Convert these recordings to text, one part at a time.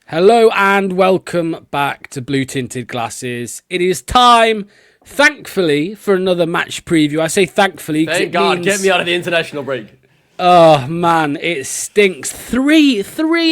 Hello and welcome back to Blue Tinted Glasses. It is time, thankfully, for another match preview. I say thankfully because Thank God, get me out of the international break. Oh man, it stinks. Three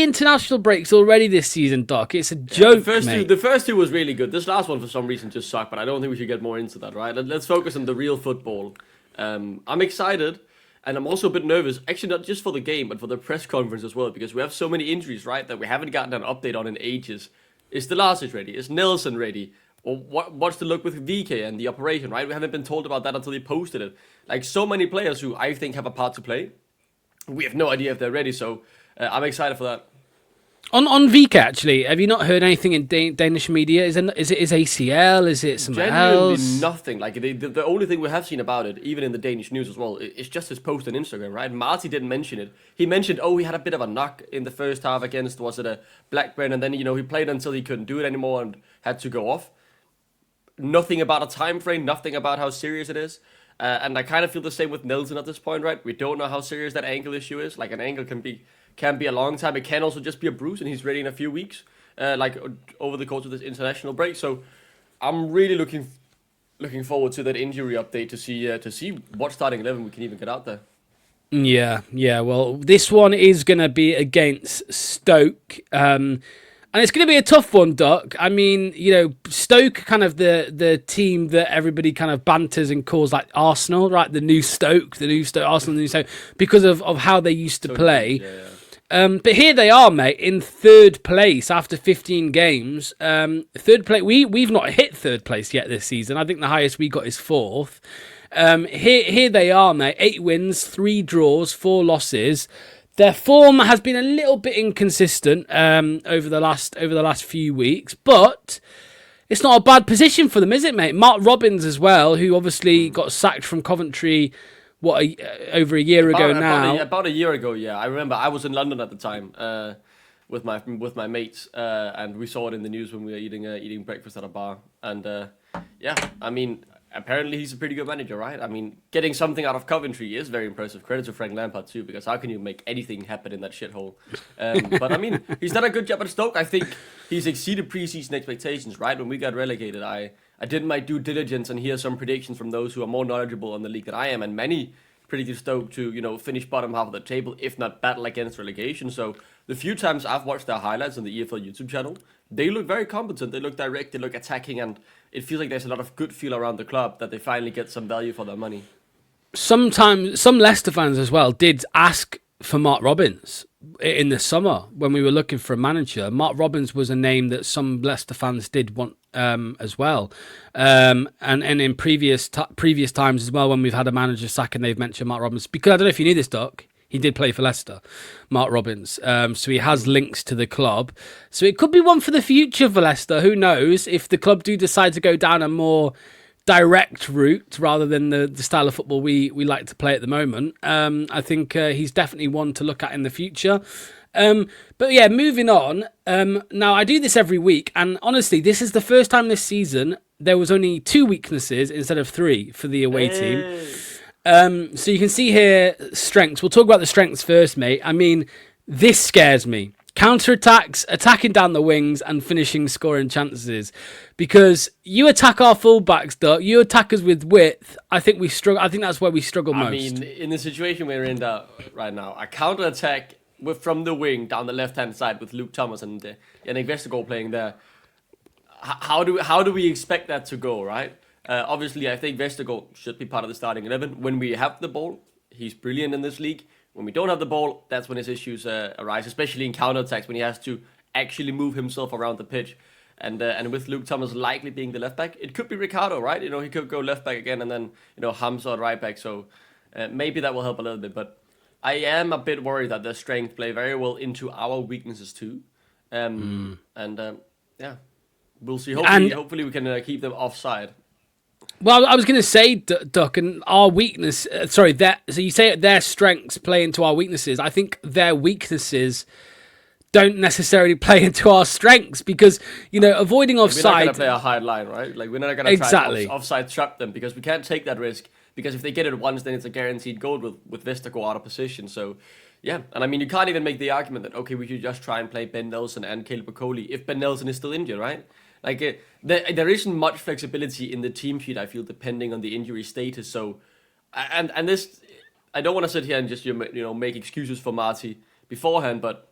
international breaks already this season, Doc. It's a joke, mate. The first two was really good. This last one, for some reason, just sucked. But I don't think we should get more into that, right? Let's focus on the real football. I'm excited, and I'm also a bit nervous. Actually, not just for the game, but for the press conference as well, because we have so many injuries, right, that we haven't gotten an update on in ages. Is Delasic ready? Is Nelson ready? Or what's the look with VK and the operation, right? We haven't been told about that until they posted it. Like so many players who I think have a part to play. We have no idea if they're ready, so I'm excited for that. On VK, actually, have you not heard anything in Danish media? Is it his ACL? Is it something else? Genuinely nothing. Like the only thing we have seen about it, even in the Danish news as well, it's just his post on Instagram, right? Marty didn't mention it. He mentioned, he had a bit of a knock in the first half against, was it a Blackburn, and then he played until he couldn't do it anymore and had to go off. Nothing about a time frame, nothing about how serious it is. And I kind of feel the same with Nelson at this point, right? We don't know how serious that ankle issue is. Like an ankle can be a long time. It can also just be a bruise, and he's ready in a few weeks, over the course of this international break. So I'm really looking forward to that injury update to see what starting 11 we can even get out there. Yeah. Well, this one is going to be against Stoke. And it's going to be a tough one, Doc. I mean, Stoke, kind of the team that everybody kind of banters and calls like Arsenal, right? The new Stoke, Arsenal, the new Stoke, because of how they used to play. Yeah. But here they are, mate, in third place after 15 games. Third place. We've not hit third place yet this season. I think the highest we got is fourth. Here they are, mate. 8 wins, 3 draws, 4 losses. Their form has been a little bit inconsistent over the last few weeks, but it's not a bad position for them, is it, mate? Mark Robins as well, who obviously got sacked from Coventry, over a year ago now? About a year ago, yeah. I remember I was in London at the time with my mates, and we saw it in the news when we were eating breakfast at a bar. And I mean, apparently he's a pretty good manager, right? I mean, getting something out of Coventry is very impressive. Credit to Frank Lampard too, because how can you make anything happen in that shithole? But I mean, he's done a good job at Stoke. I think he's exceeded preseason expectations, right? When we got relegated, I did my due diligence and hear some predictions from those who are more knowledgeable on the league than I am, and many predicted Stoke to finish bottom half of the table, if not battle against relegation. So the few times I've watched their highlights on the EFL YouTube channel, they look very competent. They look direct. They look attacking, and it feels like there's a lot of good feel around the club that they finally get some value for their money. Sometimes some Leicester fans as well did ask for Mark Robins in the summer when we were looking for a manager. Mark Robins was a name that some Leicester fans did want as well, and in previous times as well when we've had a manager sack and they've mentioned Mark Robins, because I don't know if you knew this, Doc. He did play for Leicester, Mark Robins. So he has links to the club. So it could be one for the future for Leicester. Who knows? If the club do decide to go down a more direct route rather than the style of football we like to play at the moment, I think he's definitely one to look at in the future. But yeah, moving on. Now, I do this every week. And honestly, this is the first time this season there was only 2 weaknesses instead of 3 for the away team. So you can see here strengths. We'll talk about the strengths first, mate. I mean, this scares me. Counter-attacks, attacking down the wings and finishing scoring chances. Because you attack our fullbacks, Doc. You attack us with width. I think we struggle. I think that's where we struggle most. I mean, in the situation we're in right now, a counter-attack from the wing down the left-hand side with Luke Thomas and Yannick Vestergaard playing there. How do we expect that to go, right? Obviously, I think Vestergaard should be part of the starting 11. When we have the ball, he's brilliant in this league. When we don't have the ball, that's when his issues arise, especially in counterattacks when he has to actually move himself around the pitch. And with Luke Thomas likely being the left back, it could be Ricardo, right? He could go left back again, and then Hamza at right back. So maybe that will help a little bit. But I am a bit worried that their strength play very well into our weaknesses too. And we'll see. Hopefully we can keep them offside. Well, I was going to say, Duck, and our weakness. So you say their strengths play into our weaknesses. I think their weaknesses don't necessarily play into our strengths because avoiding offside. We're not going to play a hard line, right? Like we're not going to try to offside trap them because we can't take that risk. Because if they get it once, then it's a guaranteed goal with Vestergaard out of position. So Yeah, and I mean, you can't even make the argument that, okay, we should just try and play Ben Nelson and Caleb Okoli if Ben Nelson is still injured, right? Like, there isn't much flexibility in the team sheet, I feel, depending on the injury status. So, and this, I don't want to sit here and just, make excuses for Marty beforehand, but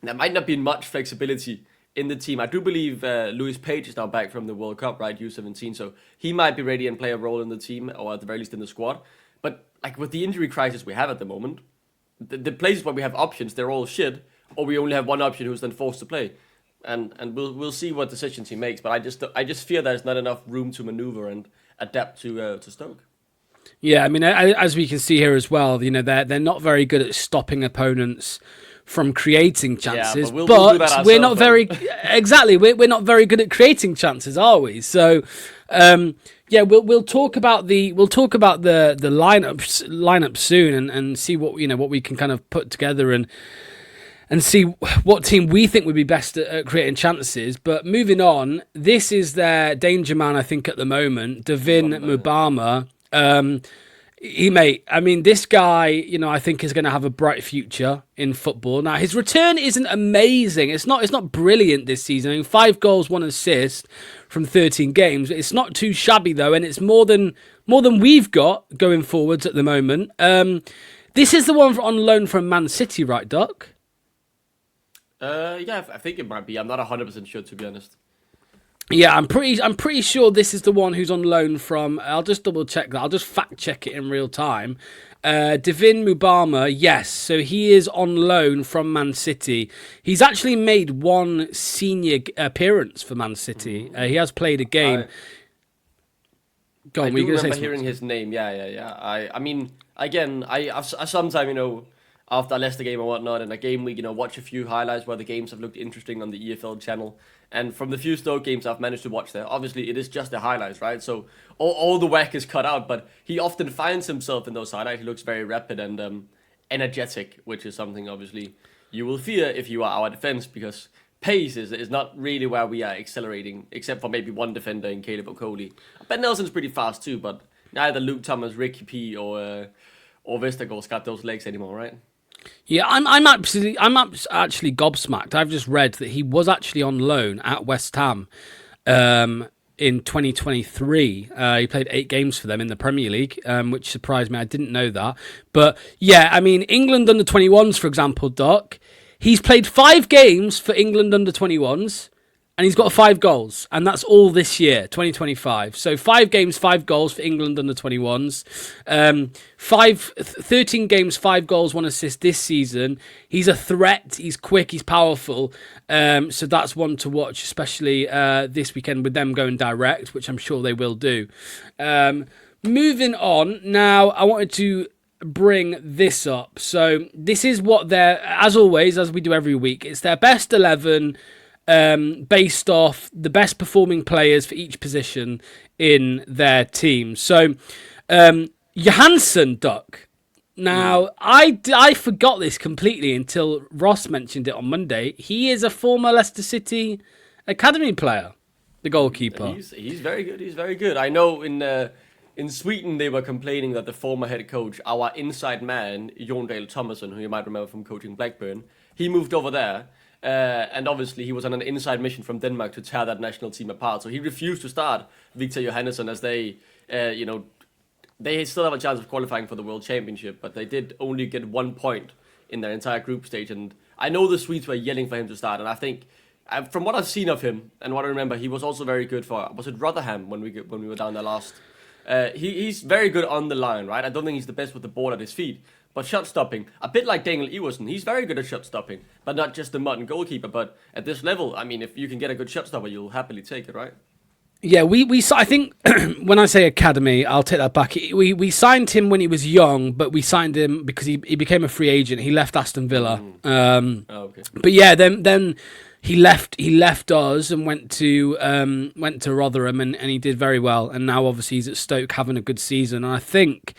there might not be much flexibility in the team. I do believe Lewis Page is now back from the World Cup, right, U17, so he might be ready and play a role in the team, or at the very least in the squad. But, like, with the injury crisis we have at the moment, the places where we have options, they're all shit, or we only have one option who's then forced to play, and we'll see what decisions he makes. But I just fear there's not enough room to maneuver and adapt to Stoke. Yeah, I mean, as we can see here as well, they're not very good at stopping opponents from creating chances, but we're not very exactly. We're not very good at creating chances, are we? So, we'll talk about the lineup soon and see what what we can kind of put together and see what team we think would be best at creating chances. But moving on, this is their danger man, I think, at the moment, Devin Mubama. I mean, this guy, I think is going to have a bright future in football. Now, his return isn't amazing. It's not brilliant this season. I mean, 5 goals, 1 assist from 13 games. It's not too shabby though, and it's more than we've got going forwards at the moment. This is the one on loan from Man City, right, Doc? Yeah, I think it might be. I'm not 100% sure, to be honest. Yeah, I'm pretty sure this is the one who's on loan from. I'll just double check that. I'll just fact check it in real time. Devin Mubama, yes. So he is on loan from Man City. He's actually made one senior appearance for Man City. He has played a game. I do remember hearing his name. Yeah. I mean, again, I sometimes, after a Leicester game or whatnot, in a game week, watch a few highlights where the games have looked interesting on the EFL channel. And from the few Stoke games I've managed to watch there, obviously it is just the highlights, right? So all the whack is cut out, but he often finds himself in those highlights. He looks very rapid and energetic, which is something obviously you will fear if you are our defense, because pace is not really where we are accelerating, except for maybe one defender in Caleb Okoli. Ben Nelson's pretty fast too, but neither Luke Thomas, Ricky P, or Vestergaard's got those legs anymore, right? Yeah, I'm actually gobsmacked. I've just read that he was actually on loan at West Ham in 2023. He played 8 games for them in the Premier League, which surprised me. I didn't know that. But yeah, I mean, England under 21s, for example, Doc, he's played 5 games for England under 21s. And he's got 5 goals, and that's all this year, 2025. So 5 games, 5 goals for England under 21s. 13 games, 5 goals, 1 assist this season. He's a threat. He's quick. He's powerful. So that's one to watch, especially this weekend with them going direct, which I'm sure they will do. Moving on, now I wanted to bring this up. So this is what they're, as always, as we do every week, it's their best 11 based off the best performing players for each position in their team. So, Johansson, Duck. Now, I forgot this completely until Ross mentioned it on Monday. He is a former Leicester City academy player, the goalkeeper. He's very good. He's very good. I know in Sweden they were complaining that the former head coach, our inside man, Jon Dahl Thomason, who you might remember from coaching Blackburn, he moved over there. And obviously he was on an inside mission from Denmark to tear that national team apart. So he refused to start Victor Johannesson as they still have a chance of qualifying for the World Championship, but they did only get 1 point in their entire group stage. And I know the Swedes were yelling for him to start. And I think, from what I've seen of him and what I remember, he was also very good for, was it Rotherham when we were down there last? He's very good on the line, right? I don't think he's the best with the ball at his feet. But shot stopping, a bit like Daniel Iversen, he's very good at shot stopping, but not just the modern goalkeeper. But at this level, I mean, if you can get a good shot stopper, you'll happily take it, right? Yeah, I think when I say academy, I'll take that back. We signed him when he was young, but we signed him because he became a free agent. He left Aston Villa. Okay. But yeah, then he left us and went to Rotherham and he did very well. And now obviously he's at Stoke having a good season. And I think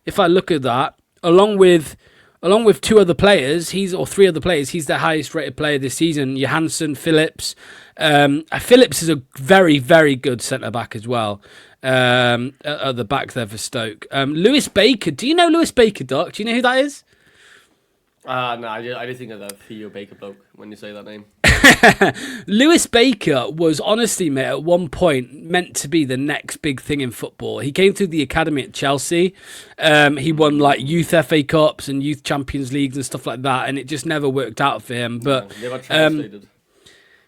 if I look at that, along with 2 other players, or 3 other players, he's the highest rated player this season. Johansson, Phillips. Phillips is a very, very good centre-back as well. At the back there for Stoke. Lewis Baker. Do you know Lewis Baker, Doc? Do you know who that is? No, I just think of that Theo Baker bloke when you say that name. Lewis Baker was honestly, mate, at one point meant to be the next big thing in football. He came through the academy at Chelsea. He won like youth FA Cups and youth Champions Leagues and stuff like that, and it just never worked out for him. But Never translated.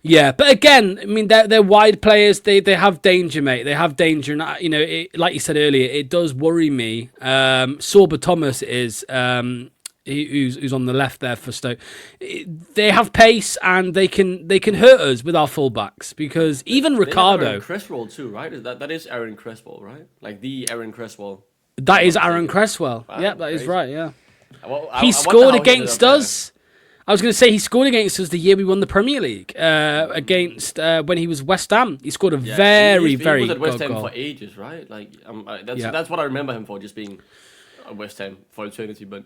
yeah, but again, I mean, they're wide players. They have danger, mate. They have danger, and like you said earlier, it does worry me. Sorba Thomas is. Who's on the left there for Stoke? They have pace and they can hurt us with our fullbacks because even Ricardo. Aaron Cresswell too, right? That is Aaron Cresswell, right? Like the Aaron Cresswell. That is Aaron Cresswell. Wow, yeah, that is right. Yeah, he scored against us. I was going to say he scored against us the year we won the Premier League against when he was West Ham. He scored a very he was at West Ham goal for ages, right? Like that's what I remember him for, just being at West Ham for eternity. But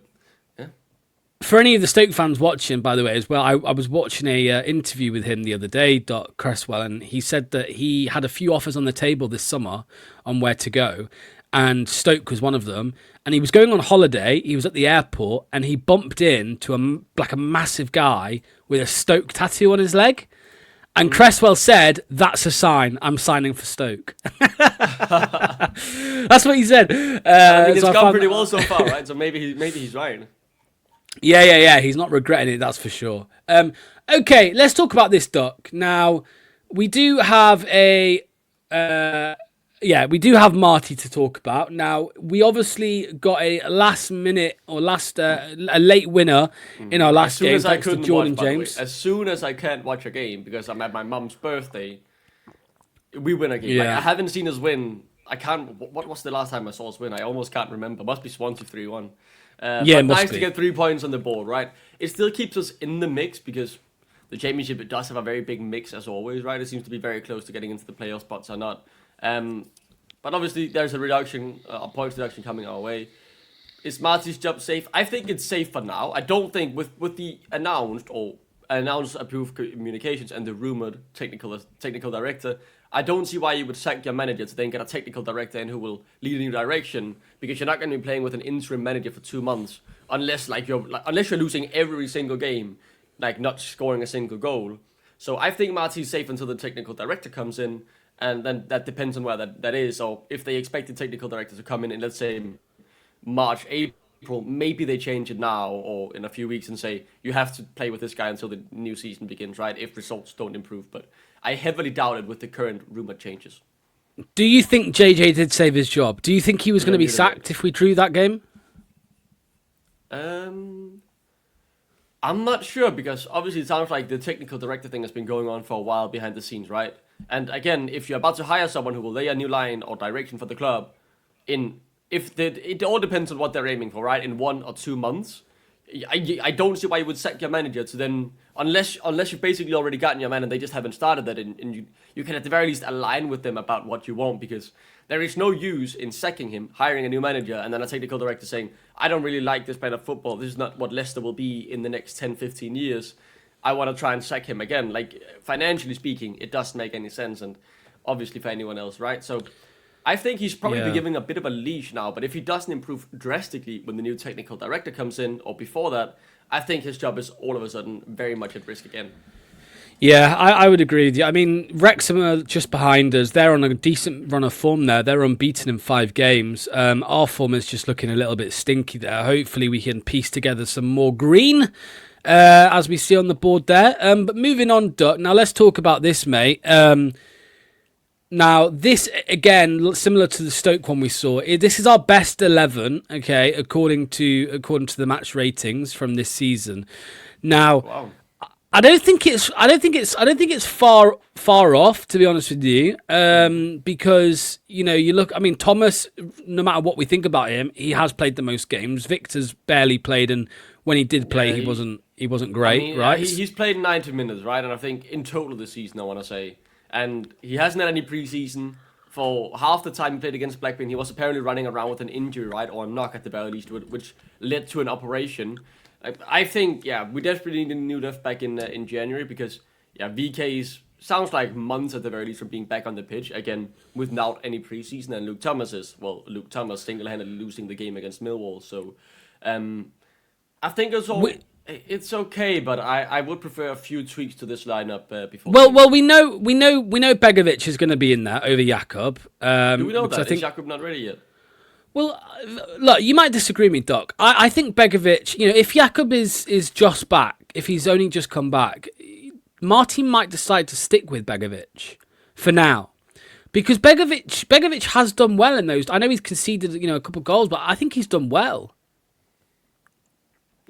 for any of the Stoke fans watching, by the way, as well, I was watching a interview with him the other day, Cresswell, and he said that he had a few offers on the table this summer on where to go, and Stoke was one of them. And he was going on holiday. He was at the airport, and he bumped into a massive guy with a Stoke tattoo on his leg. And Cresswell said, "That's a sign. I'm signing for Stoke." That's what he said. I mean, it's gone pretty well so far, right? So maybe he's right. Yeah. He's not regretting it, that's for sure. Okay, let's talk about this, Duck. Now, we do have we do have Marty to talk about. Now, we obviously got a last minute or a late winner in our last game, thanks to Jordan James. As soon as I can't watch a game because I'm at my mum's birthday, we win a game. Yeah. Like, I haven't seen us win. I can't. What was the last time I saw us win? I almost can't remember. Must be Swansea 3-1. But nice to get 3 points on the board, right? It still keeps us in the mix because the Championship, it does have a very big mix as always, right? It seems to be very close to getting into the playoff spots or not. But obviously there's a points reduction coming our way. Is Marty's job safe? I think it's safe for now. I don't think with the announced approved communications and the rumored technical director, I don't see why you would sack your manager to then get a technical director in who will lead a new direction, because you're not going to be playing with an interim manager for 2 months unless you're losing every single game, like not scoring a single goal. So I think Marty's safe until the technical director comes in, and then that depends on where that is. So if they expect the technical director to come in let's say March, April, maybe they change it now or in a few weeks and say you have to play with this guy until the new season begins, right? If results don't improve, but I heavily doubt it with the current rumored changes. Do you think JJ did save his job? Do you think he was going to be sacked if we drew that game? I'm not sure, because obviously it sounds like the technical director thing has been going on for a while behind the scenes, right? And again, if you're about to hire someone who will lay a new line or direction for the club, it all depends on what they're aiming for, right? In 1 or 2 months, I don't see why you would sack your manager to then, unless you've basically already gotten your man and they just haven't started that, and you can at the very least align with them about what you want, because there is no use in sacking him, hiring a new manager, and then a technical director saying, I don't really like this kind of football, this is not what Leicester will be in the next 10, 15 years, I want to try and sack him again. Like, financially speaking, it doesn't make any sense, and obviously for anyone else, right? So I think he's probably been giving a bit of a leash now, but if he doesn't improve drastically when the new technical director comes in, or before that, I think his job is all of a sudden very much at risk again. Yeah, I would agree with you. I mean, Wrexham are just behind us. They're on a decent run of form there. They're unbeaten in 5 games. Our form is just looking a little bit stinky there. Hopefully we can piece together some more green, as we see on the board there. But moving on, Duck. Now let's talk about this, mate. Now, this, again, similar to the Stoke one we saw, this is our best 11, okay, according to the match ratings from this season. Now, wow. I don't think it's far off, to be honest with you, because you look. I mean, Thomas, no matter what we think about him, he has played the most games. Victor's barely played, and when he did play, he wasn't great, I mean, right? He's played 90 minutes, right? And I think in total this season, I want to say. And he hasn't had any preseason. For half the time he played against Blackburn, he was apparently running around with an injury, right? Or a knock at the very least, which led to an operation. I think, we desperately need a new left back in January, because, VK's sounds like months at the very least from being back on the pitch, again, without any preseason. And Luke Thomas single-handedly losing the game against Millwall. So, I think it's all... It's okay, but I would prefer a few tweaks to this lineup before. Well, we know Begovic is going to be in there over Jakob. Do we know because that? I think, Is Jakub not ready yet? well, look, you might disagree with me, Doc. I think Begovic, if Jakob is just back, if he's only just come back, Martin might decide to stick with Begovic for now. Because Begovic has done well in those. I know he's conceded, a couple of goals, but I think he's done well.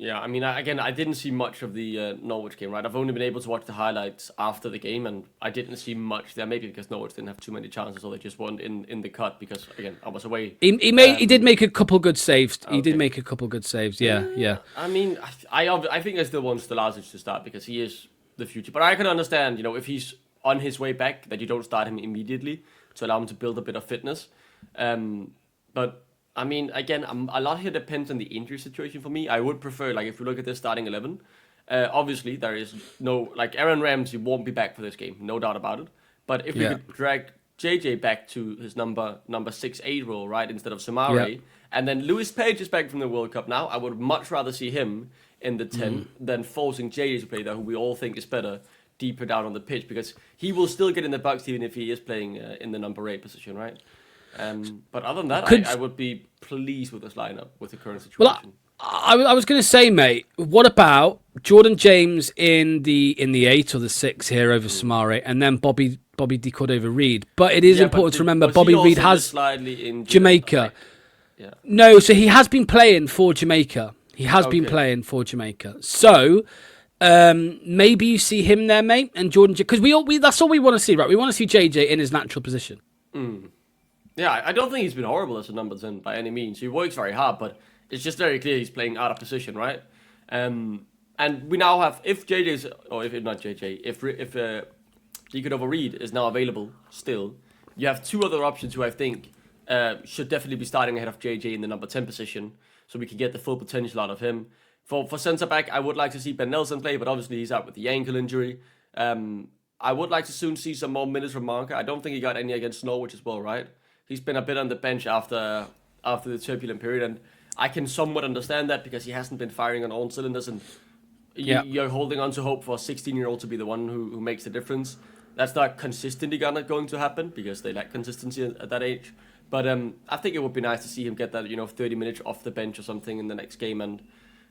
Yeah, I mean, again, I didn't see much of the Norwich game, right? I've only been able to watch the highlights after the game, and I didn't see much there. Maybe because Norwich didn't have too many chances, or they just weren't in the cut. Because again, I was away. He did make a couple good saves. He did Okay. make a couple good saves. Yeah. I mean, I think I still want Stelazic to start because he is the future. But I can understand, if he's on his way back, that you don't start him immediately to allow him to build a bit of fitness. But I mean, again, a lot here depends on the injury situation for me. I would prefer, like, if you look at this starting 11, obviously there is no, like, Aaron Ramsey won't be back for this game, no doubt about it. But if we could drag JJ back to his number 6-8 role, right, instead of Samare, and then Lewis Page is back from the World Cup now, I would much rather see him in the 10 than forcing JJ to play there, who we all think is better deeper down on the pitch, because he will still get in the box even if he is playing in the number 8 position, right? But other than that, I would be pleased with this lineup with the current situation. Well, I was going to say, mate, what about Jordan James in the 8 or the 6 here over Samare, and then Bobby Decord over Reed? But it is important to remember Bobby Reed has slightly injured, Jamaica. Yeah. No, so he has been playing for Jamaica. So maybe you see him there, mate, and Jordan, because we that's all we want to see, right? We want to see JJ in his natural position. Yeah, I don't think he's been horrible as a number 10 by any means. He works very hard, but it's just very clear he's playing out of position, right? And we now have, if JJ's, or if not JJ, if Deacon over Reed is now available still, you have two other options who I think should definitely be starting ahead of JJ in the number 10 position, so we can get the full potential out of him. For centre back, I would like to see Ben Nelson play, but obviously he's out with the ankle injury. I would like to soon see some more minutes from Marker. I don't think he got any against Norwich as well, right? He's been a bit on the bench after the turbulent period, and I can somewhat understand that because he hasn't been firing on all cylinders, and you're holding on to hope for a 16-year-old to be the one who makes the difference. That's not consistently going to happen because they lack consistency at that age. But I think it would be nice to see him get that 30 minutes off the bench or something in the next game and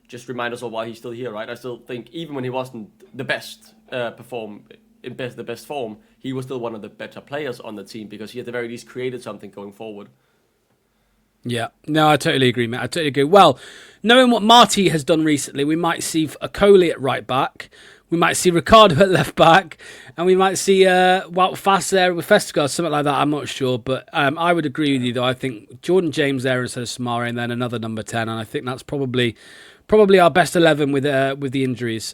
just remind us all why he's still here, right? I still think even when he wasn't the best the best form, he was still one of the better players on the team because he at the very least created something going forward. Yeah, no, I totally agree, mate. I totally agree. Well, knowing what Marty has done recently, we might see a Coley at right back, we might see Ricardo at left back, and we might see Fast there with Festival, something like that. I'm not sure, but I would agree with you, though. I think Jordan James there instead of Samari, and then another number 10, and I think that's probably our best 11 with the injuries.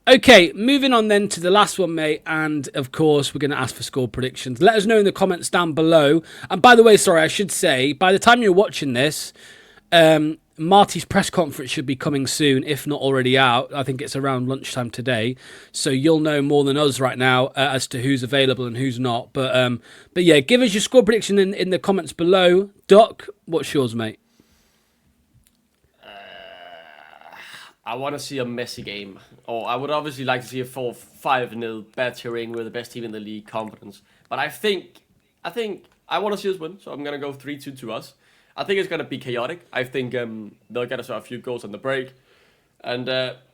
Okay, moving on then to the last one, mate, and of course we're going to ask for score predictions. Let us know in the comments down below. And by the way, sorry, I should say, by the time you're watching this, Marty's press conference should be coming soon, if not already out. I think it's around lunchtime today, so you'll know more than us right now as to who's available and who's not. But yeah, give us your score prediction in the comments below. Doc, what's yours, mate? I want to see a messy game. Or I would obviously like to see a 4-5-0 battering with the best team in the league confidence. But I think I want to see us win, so I'm going to go 3-2 to us. I think it's going to be chaotic. I think they'll get us a few goals on the break. And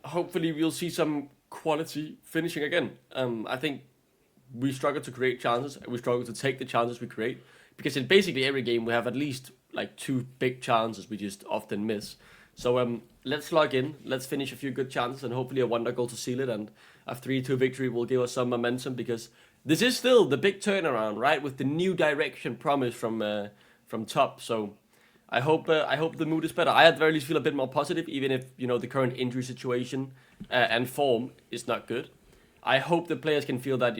hopefully we'll see some quality finishing again. I think we struggle to create chances. We struggle to take the chances we create. Because in basically every game we have at least like 2 big chances we just often miss. So let's log in, let's finish a few good chances, and hopefully a wonder goal to seal it, and a 3-2 victory will give us some momentum, because this is still the big turnaround, right, with the new direction promised from top. So I hope the mood is better. I at the very least feel a bit more positive, even if the current injury situation and form is not good. I hope the players can feel that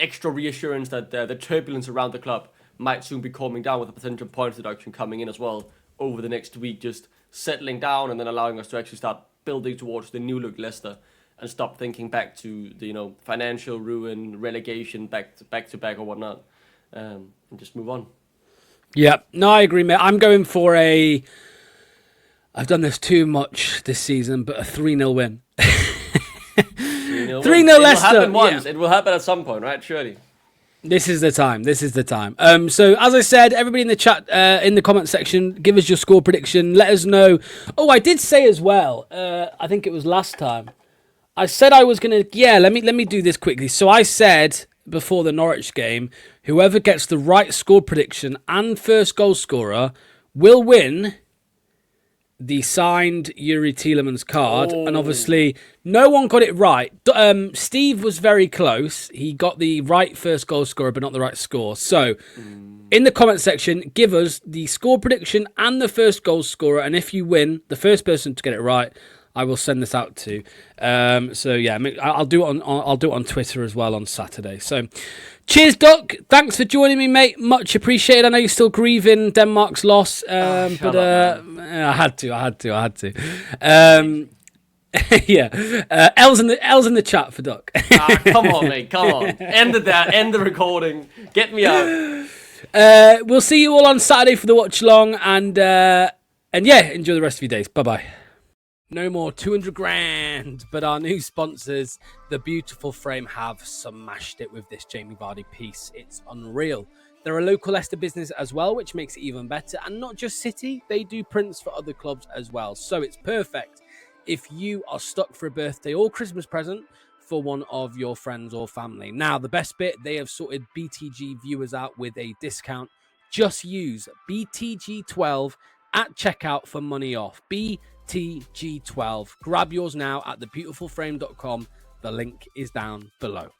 extra reassurance that the turbulence around the club might soon be calming down with a potential point deduction coming in as well over the next week, just settling down and then allowing us to actually start building towards the new look Leicester and stop thinking back to the financial ruin, relegation, back to back or whatnot, and just move on. Yeah, no, I agree, mate. I'm going for I've done this too much this season, but a 3-0 win. 3-0 3-0 Leicester. It will Leicester. happen once. Yeah. It will happen at some point, right? Surely. This is the time. This is the time. So as I said, everybody in the chat, in the comment section, give us your score prediction. Let us know. Oh, I did say as well. I think it was last time. I said I was gonna. Yeah, let me do this quickly. So I said before the Norwich game, whoever gets the right score prediction and first goal scorer will win the signed Yuri Tielemans card. And obviously, no one got it right. Steve was very close. He got the right first goal scorer, but not the right score. So, in the comment section, give us the score prediction and the first goal scorer. And if you win, the first person to get it right, I will send this out to. So yeah, I'll do it on Twitter as well on Saturday. So, cheers, Duck. Thanks for joining me, mate. Much appreciated. I know you're still grieving Denmark's loss, but I had to. Yeah, L's in the chat for Duck. Come on, mate. Come on. End it there. End the recording. Get me out. We'll see you all on Saturday for the watch along, and yeah, enjoy the rest of your days. Bye bye. No more 200 grand, but our new sponsors, The Beautiful Frame, have smashed it with this Jamie Vardy piece. It's unreal. They're a local Leicester business as well, which makes it even better. And not just City, they do prints for other clubs as well. So it's perfect if you are stuck for a birthday or Christmas present for one of your friends or family. Now, the best bit, they have sorted BTG viewers out with a discount. Just use BTG12 at checkout for money off. BTG12. Grab yours now at thebeautifulframe.com. The link is down below.